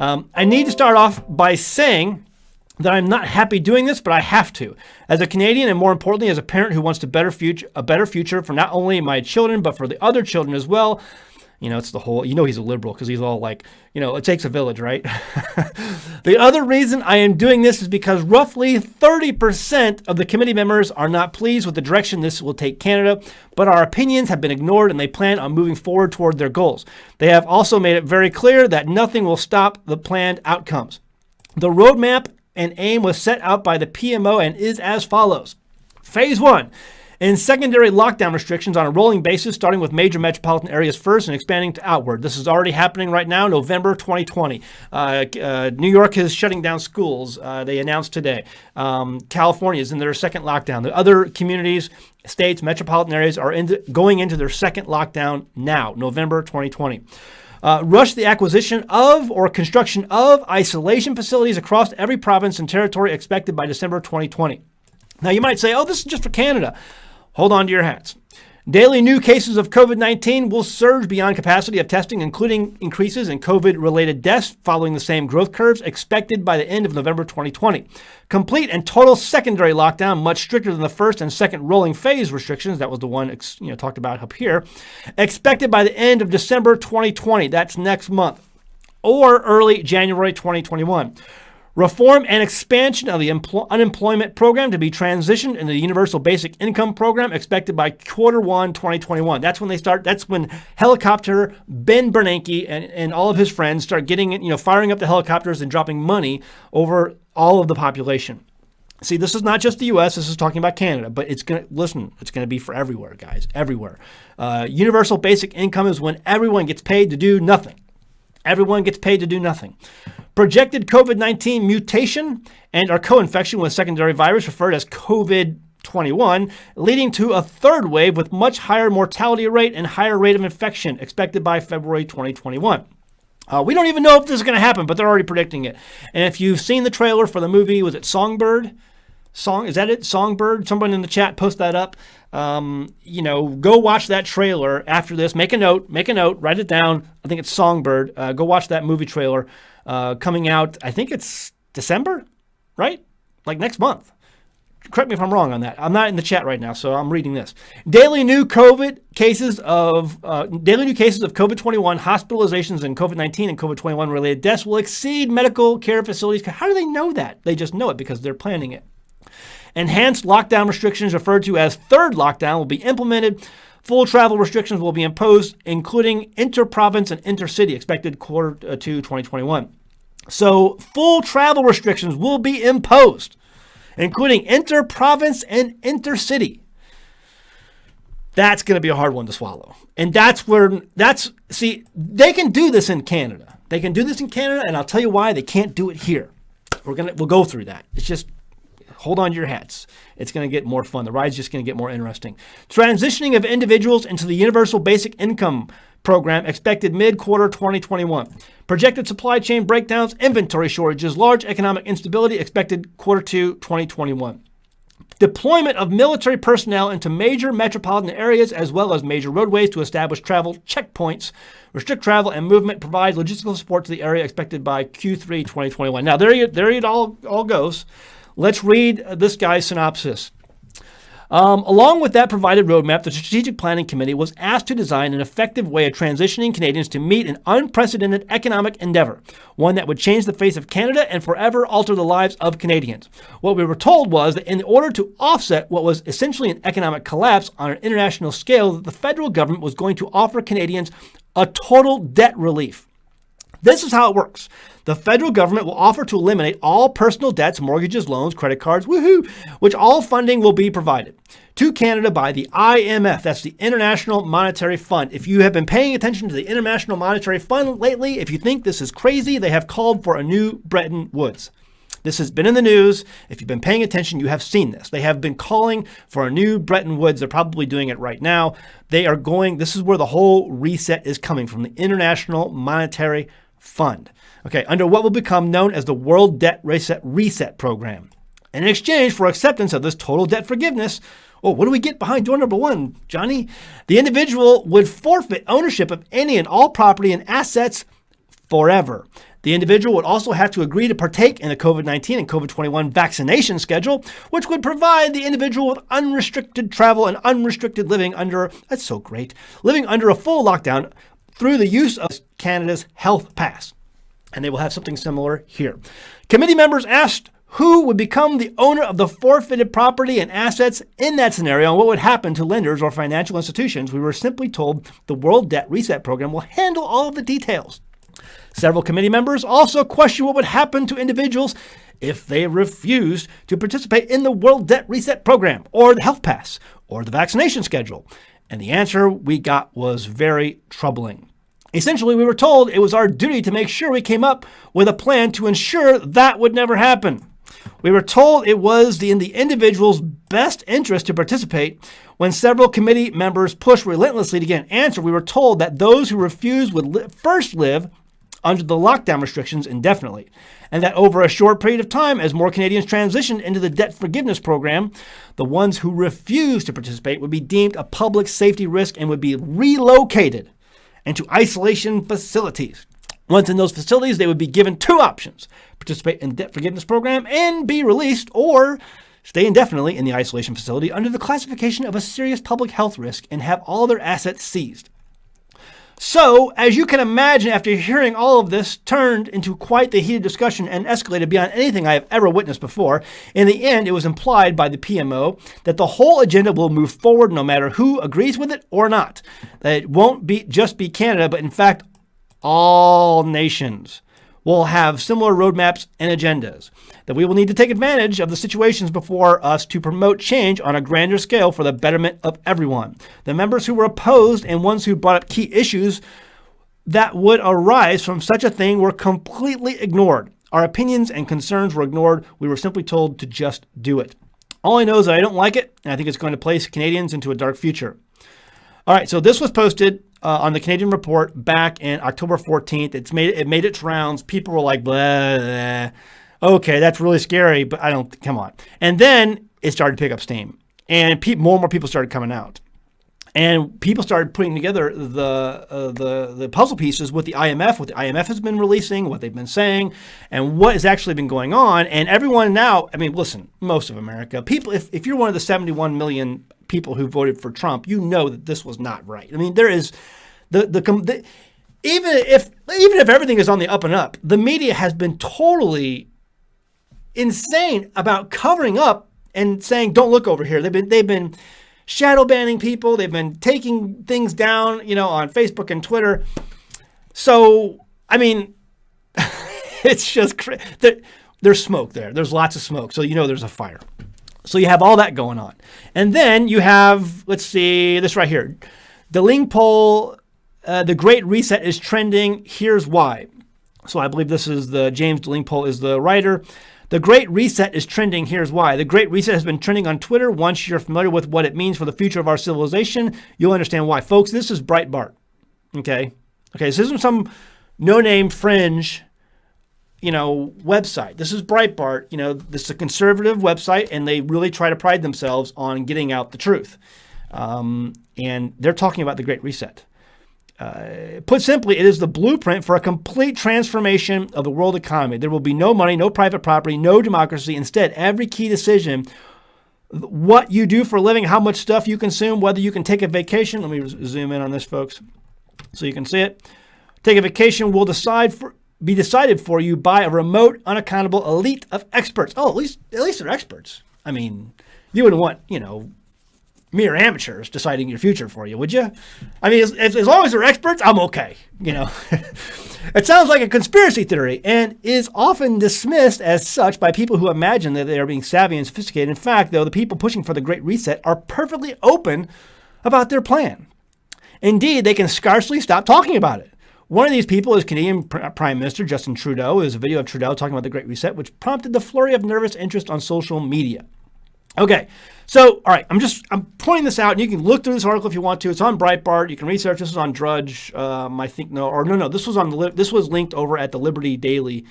I need to start off by saying that I'm not happy doing this, but I have to. As a Canadian, and more importantly, as a parent who wants a better future for not only my children, but for the other children as well. It's the whole, he's a liberal because he's all like, it takes a village, right? The other reason I am doing this is because roughly 30% of the committee members are not pleased with the direction this will take Canada, but our opinions have been ignored and they plan on moving forward toward their goals. They have also made it very clear that nothing will stop the planned outcomes. The roadmap and aim was set out by the PMO and is as follows. Phase 1. In secondary lockdown restrictions on a rolling basis, starting with major metropolitan areas first and expanding to outward. This is already happening right now, November 2020. New York is shutting down schools, they announced today. California is in their second lockdown. The other communities, states, metropolitan areas are going into their second lockdown now, November 2020. Rush the acquisition of or construction of isolation facilities across every province and territory expected by December 2020. Now you might say, this is just for Canada. Hold on to your hats. Daily new cases of COVID-19 will surge beyond capacity of testing, including increases in COVID-related deaths following the same growth curves expected by the end of November 2020. Complete and total secondary lockdown, much stricter than the first and second rolling phase restrictions, that was the one talked about up here, expected by the end of December 2020, that's next month, or early January 2021. Reform and expansion of the unemployment program to be transitioned into the Universal Basic Income Program expected by Q1 2021. That's when they start. That's when helicopter Ben Bernanke and all of his friends start getting, firing up the helicopters and dropping money over all of the population. See, this is not just the U.S. This is talking about Canada, but it's going to be for everywhere, guys, everywhere. Universal Basic Income is when everyone gets paid to do nothing. Everyone gets paid to do nothing. Projected COVID-19 mutation and or co-infection with secondary virus referred as COVID-21, leading to a third wave with much higher mortality rate and higher rate of infection expected by February 2021. We don't even know if this is going to happen, but they're already predicting it. And if you've seen the trailer for the movie, was it Songbird? Is that it? Songbird? Someone in the chat post that up. Go watch that trailer after this. Make a note, write it down. I think it's Songbird. Go watch that movie trailer coming out. I think it's December, right? Like next month. Correct me if I'm wrong on that. I'm not in the chat right now, so I'm reading this. Daily new cases of COVID-21 hospitalizations and COVID-19 and COVID-21 related deaths will exceed medical care facilities. How do they know that? They just know it because they're planning it. Enhanced lockdown restrictions, referred to as third lockdown, will be implemented. Full travel restrictions will be imposed, including inter-province and intercity, expected Q2 2021. So full travel restrictions will be imposed, including inter-province and intercity. That's going to be a hard one to swallow. And they can do this in Canada. They can do this in Canada, and I'll tell you why they can't do it here. We'll go through that. It's just, hold on to your hats. It's going to get more fun. The ride's just going to get more interesting. Transitioning of individuals into the Universal Basic Income Program expected mid-quarter 2021. Projected supply chain breakdowns, inventory shortages, large economic instability expected Q2 2021. Deployment of military personnel into major metropolitan areas as well as major roadways to establish travel checkpoints, restrict travel and movement, provide logistical support to the area expected by Q3 2021. Now, there it all goes. Let's read this guy's synopsis. Along with that provided roadmap, the Strategic Planning Committee was asked to design an effective way of transitioning Canadians to meet an unprecedented economic endeavor, one that would change the face of Canada and forever alter the lives of Canadians. What we were told was that in order to offset what was essentially an economic collapse on an international scale, that the federal government was going to offer Canadians a total debt relief. This is how it works. The federal government will offer to eliminate all personal debts, mortgages, loans, credit cards, which all funding will be provided to Canada by the IMF. That's the International Monetary Fund. If you have been paying attention to the International Monetary Fund lately, if you think this is crazy, they have called for a new Bretton Woods. This has been in the news. If you've been paying attention, you have seen this. They have been calling for a new Bretton Woods. They're probably doing it right now. This is where the whole reset is coming from, the International Monetary Fund. Okay, under what will become known as the World Debt Reset Program. In exchange for acceptance of this total debt forgiveness, what do we get behind door number one, Johnny? The individual would forfeit ownership of any and all property and assets forever. The individual would also have to agree to partake in the COVID-19 and COVID-21 vaccination schedule, which would provide the individual with unrestricted travel and unrestricted living under, that's so great, living under a full lockdown through the use of Canada's Health Pass. And they will have something similar here. Committee members asked who would become the owner of the forfeited property and assets in that scenario and what would happen to lenders or financial institutions. We were simply told the World Debt Reset Program will handle all of the details. Several committee members also questioned what would happen to individuals if they refused to participate in the World Debt Reset Program or the Health Pass or the vaccination schedule. And the answer we got was very troubling. Essentially, we were told it was our duty to make sure we came up with a plan to ensure that would never happen. We were told it was in the individual's best interest to participate. When several committee members pushed relentlessly to get an answer, we were told that those who refused would first live under the lockdown restrictions indefinitely, and that over a short period of time, as more Canadians transitioned into the debt forgiveness program, the ones who refused to participate would be deemed a public safety risk and would be relocated into isolation facilities. Once in those facilities, they would be given two options: participate in the debt forgiveness program and be released, or stay indefinitely in the isolation facility under the classification of a serious public health risk and have all their assets seized. So, as you can imagine, after hearing all of this, turned into quite the heated discussion and escalated beyond anything I have ever witnessed before. In the end, it was implied by the PMO that the whole agenda will move forward no matter who agrees with it or not. That it won't just be Canada, but in fact, all nations will have similar roadmaps and agendas. That we will need to take advantage of the situations before us to promote change on a grander scale for the betterment of everyone. The members who were opposed and ones who brought up key issues that would arise from such a thing were completely ignored. Our opinions and concerns were ignored. We were simply told to just do it. All I know is that I don't like it, and I think it's going to place Canadians into a dark future. All right, so this was posted on the Canadian Report back in October 14th. It made its rounds. People were like, blah, blah. Okay, that's really scary, but come on. And then it started to pick up steam, and more and more people started coming out. And people started putting together the puzzle pieces with the IMF, what the IMF has been releasing, what they've been saying, and what has actually been going on. And everyone now, I mean, listen, most of America, people, if you're one of the 71 million people who voted for Trump, you know that this was not right. I mean, there is even if everything is on the up and up, the media has been totally insane about covering up and saying, "Don't look over here." They've been shadow banning people. They've been taking things down, on Facebook and Twitter. So, I mean, it's just there's smoke there. There's lots of smoke. So, there's a fire. So you have all that going on. And then you have, let's see, this right here. Deling poll, the Great Reset is trending. Here's why. So I believe this is James Deling poll is the writer. The Great Reset is trending. Here's why. The Great Reset has been trending on Twitter. Once you're familiar with what it means for the future of our civilization, you'll understand why. Folks, this is Breitbart. Okay, this isn't some no-name fringe, website. This is Breitbart. This is a conservative website, and they really try to pride themselves on getting out the truth. And they're talking about the Great Reset. Put simply, it is the blueprint for a complete transformation of the world economy. There will be no money, no private property, no democracy. Instead, every key decision, what you do for a living, how much stuff you consume, whether you can take a vacation. Let me zoom in on this, folks, so you can see it. Take a vacation will be decided for you by a remote, unaccountable elite of experts. Oh, at least they're experts. I mean, you wouldn't want, mere amateurs deciding your future for you, would you? I mean, as long as they're experts, I'm okay. It sounds like a conspiracy theory and is often dismissed as such by people who imagine that they are being savvy and sophisticated. In fact, though, the people pushing for the Great Reset are perfectly open about their plan. Indeed, they can scarcely stop talking about it. One of these people is Canadian Prime Minister Justin Trudeau. There's a video of Trudeau talking about the Great Reset, which prompted the flurry of nervous interest on social media. Okay, so, all right, I'm pointing this out, and you can look through this article if you want to. It's on Breitbart. You can research. This is on Drudge, I think, this was linked over at the Liberty Daily.